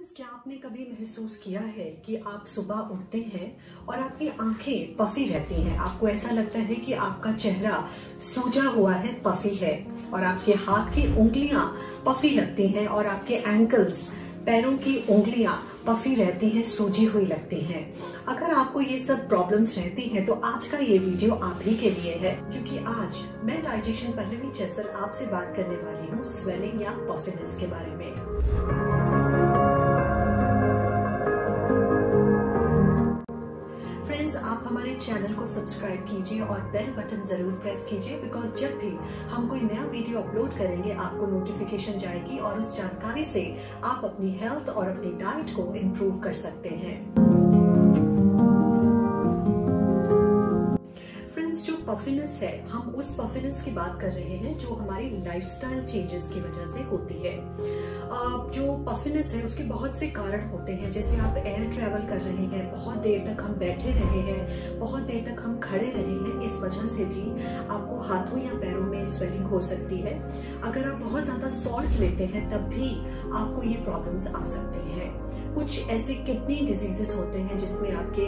Friends, क्या आपने कभी महसूस किया है कि आप सुबह उठते हैं और आपकी आंखें पफी रहती हैं? आपको ऐसा लगता है कि आपका चेहरा सूजा हुआ है, पफी है, और आपके हाथ की उंगलियां पफी लगती हैं और आपके एंकल्स, पैरों की उंगलियां पफी रहती हैं, सूजी हुई लगती हैं। अगर आपको ये सब प्रॉब्लम्स रहती हैं तो आज का ये वीडियो आप ही के लिए है, क्योंकि आज मैं डाइटिशियन पल्लवी चेसल आपसे बात करने वाली हूँ स्वेलिंग या पफिनेस के बारे में। फ्रेंड्स, आप हमारे चैनल को सब्सक्राइब कीजिए और बेल बटन जरूर प्रेस कीजिए, बिकॉज जब भी हम कोई नया वीडियो अपलोड करेंगे आपको नोटिफिकेशन जाएगी और उस जानकारी से आप अपनी हेल्थ और अपनी डाइट को इम्प्रूव कर सकते हैं। फ्रेंड्स, जो पफिनेस है, हम उस पफिनेस की बात कर रहे हैं जो हमारी लाइफस्टाइल चेंजेस की वजह से होती है। जो पफिनेस है उसके बहुत से कारण होते हैं, जैसे आप एयर ट्रैवल कर रहे हैं, बहुत देर तक हम बैठे रहे हैं, बहुत देर तक हम खड़े रहे हैं, इस वजह से भी आपको हाथों या पैरों में स्वेलिंग हो सकती है। अगर आप बहुत ज्यादा सॉल्ट लेते हैं तब भी आपको ये प्रॉब्लम्स आ सकती है। कुछ ऐसे किडनी डिजीजेस होते हैं जिसमें आपके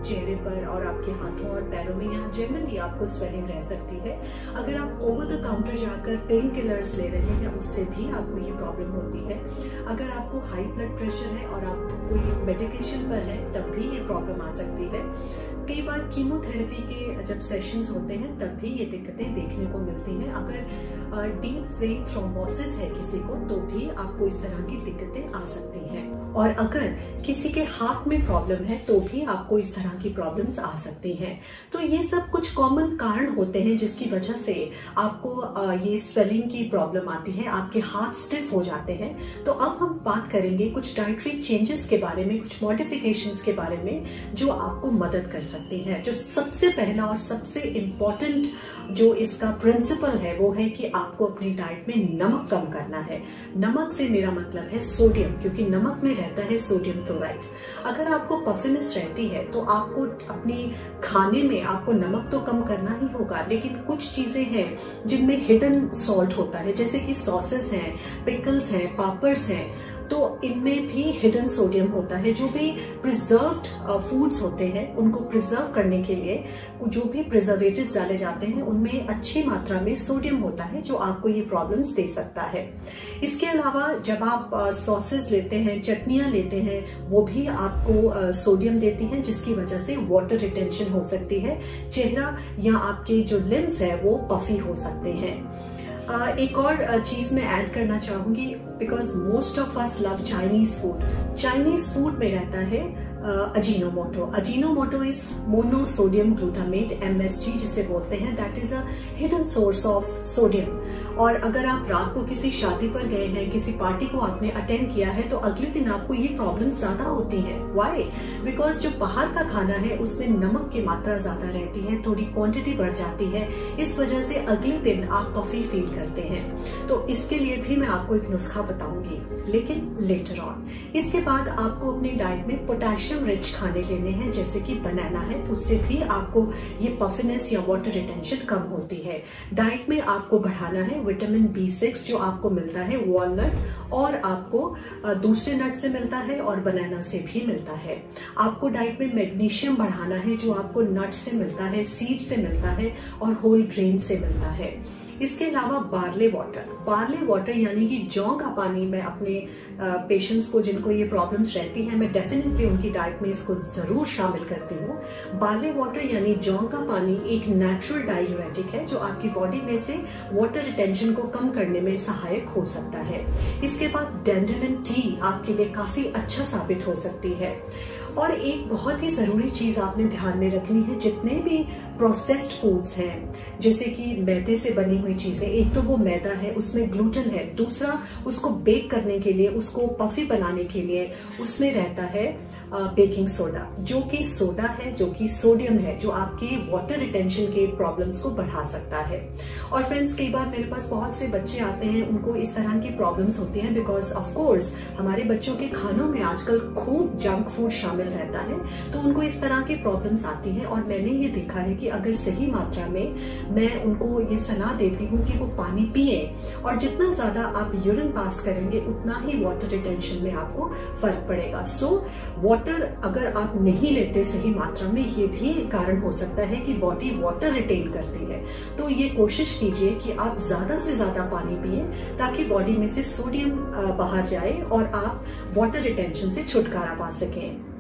चेहरे पर और आपके हाथों और पैरों में या जनरली आपको स्वेलिंग रह सकती है। अगर आप ओवर द काउंटर जाकर पेन किलर्स ले रहे हैं उससे भी आपको ये प्रॉब्लम होती है। अगर आपको हाई ब्लड प्रेशर है और आप कोई मेडिकेशन पर है तब भी ये प्रॉब्लम आ सकती है। कई बार कीमोथेरेपी के जब सेशंस होते हैं तब भी ये दिक्कतें देखने को मिलती हैं। अगर डीप वेन थ्रोम्बोसिस है किसी को तो भी आपको इस तरह की दिक्कतें आ सकती हैं। और अगर किसी के हार्ट में प्रॉब्लम है तो भी आपको इस तरह की प्रॉब्लम्स आ सकती हैं। तो ये सब कुछ कॉमन कारण होते हैं जिसकी वजह से आपको ये स्वेलिंग की प्रॉब्लम आती है, आपके हाथ स्टिफ हो जाते हैं। तो अब हम बात करेंगे कुछ डाइटरी चेंजेस के बारे में, कुछ मॉडिफिकेशंस के बारे में जो आपको मदद कर सकती है। जो सबसे पहला और सबसे इम्पोर्टेंट जो इसका प्रिंसिपल है वो है कि आपको अपनी डाइट में नमक कम करना है। नमक से मेरा मतलब है सोडियम, क्योंकि नमक में रहता है सोडियम क्लोराइड। अगर आपको पफिनेस रहती है तो आपको अपनी खाने में आपको नमक तो कम करना ही होगा, लेकिन कुछ चीजें हैं जिनमें हिडन सॉल्ट होता है, जैसे कि सॉसेस हैं, पिकल्स हैं, पापड्स हैं, तो इनमें भी हिडन सोडियम होता है। जो भी प्रिजर्व्ड फूड्स होते हैं उनको प्रिजर्व करने के लिए जो भी प्रिजर्वेटिव्स डाले जाते हैं उनमें अच्छी मात्रा में सोडियम होता है जो आपको ये प्रॉब्लम्स दे सकता है। इसके अलावा जब आप सॉसेस लेते हैं, चटनियां लेते हैं, वो भी आपको सोडियम देती हैं, जिसकी वजह से वाटर रिटेंशन हो सकती है। चेहरा या आपके जो लिम्स है वो पफी हो सकते हैं। एक और चीज मैं ऐड करना चाहूंगी, because most of us love Chinese food. Chinese food में रहता है Ajinomoto. Ajinomoto is monosodium glutamate, MSG जिसे बोलते हैं। That is a hidden source of sodium. और अगर आप रात को किसी शादी पर गए हैं, किसी पार्टी को आपने अटेंड किया है, तो अगले दिन आपको ये प्रॉब्लम ज्यादा होती है। व्हाई? बिकॉज जो बाहर का खाना है उसमें नमक की मात्रा ज्यादा रहती है, थोड़ी क्वांटिटी बढ़ जाती है, इस वजह से अगले दिन आप पफी फील करते हैं। तो इसके लिए भी मैं आपको एक नुस्खा बताऊंगी, लेकिन लेटर ऑन। इसके बाद आपको अपनी डाइट में पोटेशियम रिच खाने लेने हैं, जैसे कि बनाना है, उससे भी आपको ये पफिनेस या वाटर रिटेंशन कम होती है। डाइट में आपको बढ़ाना है विटामिन B6 जो आपको मिलता है वॉलनट, और आपको दूसरे नट से मिलता है और बनाना से भी मिलता है। आपको डाइट में मैग्नीशियम बढ़ाना है जो आपको नट से मिलता है, सीड से मिलता है और होल ग्रेन से मिलता है। इसके अलावा बार्ले वाटर यानी कि जौ का पानी मैं अपने पेशेंट्स को जिनको ये प्रॉब्लम्स रहती हैं मैं डेफिनेटली उनकी डाइट में इसको जरूर शामिल करती हूँ। बार्ले वाटर यानी जौ का पानी एक नेचुरल डायूरेटिक है जो आपकी बॉडी में से वाटर रिटेंशन को कम करने में सहायक हो सकता है। इसके बाद डैंडेलिन टी आपके लिए काफी अच्छा साबित हो सकती है। और एक बहुत ही जरूरी चीज आपने ध्यान में रखनी है, जितने भी प्रोसेस्ड फूड्स हैं, जैसे कि मैदे से बनी हुई चीजें, एक तो वो मैदा है, उसमें ग्लूटेन है, दूसरा उसको बेक करने के लिए, उसको पफी बनाने के लिए उसमें रहता है बेकिंग सोडा, जो कि सोडा है, जो कि सोडियम है, जो आपकी वाटर रिटेंशन के प्रॉब्लम्स को बढ़ा सकता है। और फ्रेंड्स, कई बार मेरे पास बहुत से बच्चे आते हैं, उनको इस तरह की प्रॉब्लम्स होती हैं बिकॉज ऑफ कोर्स हमारे बच्चों के खानों में आजकल खूब जंक फूड शामिल लेवल रहता है तो उनको इस तरह की प्रॉब्लम्स आती हैं। और मैंने ये देखा है कि अगर सही मात्रा में मैं उनको ये सलाह देती हूँ कि वो पानी पिए, और जितना ज़्यादा आप यूरिन पास करेंगे उतना ही वाटर रिटेंशन में आपको फर्क पड़ेगा। सो वाटर अगर आप नहीं लेते सही मात्रा में, ये भी कारण हो सकता है कि बॉडी वाटर रिटेन करती है। तो ये कोशिश कीजिए कि आप ज़्यादा से ज़्यादा पानी पिए ताकि बॉडी में से सोडियम बाहर जाए और आप वाटर रिटेंशन से छुटकारा पा सकें।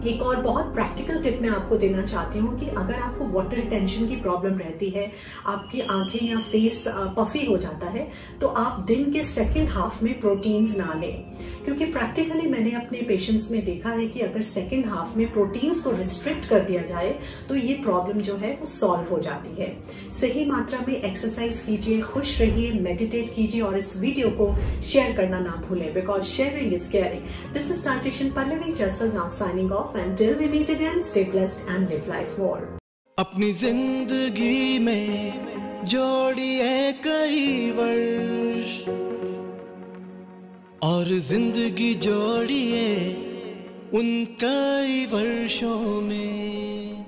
एक और बहुत प्रैक्टिकल टिप मैं आपको देना चाहती हूँ कि अगर आपको वाटर रिटेंशन की प्रॉब्लम रहती है, आपकी आंखें या फेस पफी हो जाता है, तो आप दिन के सेकंड हाफ में प्रोटीन्स ना लें, क्योंकि प्रैक्टिकली मैंने अपने पेशेंट्स में देखा है कि अगर सेकंड हाफ में प्रोटीन्स को रिस्ट्रिक्ट कर दिया जाए तो ये प्रॉब्लम जो है वो सॉल्व हो जाती है। सही मात्रा में एक्सरसाइज कीजिए, खुश रहिए, मेडिटेट कीजिए और इस वीडियो को शेयर करना ना भूलें, because sharing is caring. This is dietitian Pallavi Jesal now signing off, until we meet again, stay blessed and live life more. अपनी जिंदगी में जोड़िए कई वर्ष और जिंदगी जोड़िए उन कई वर्षों में।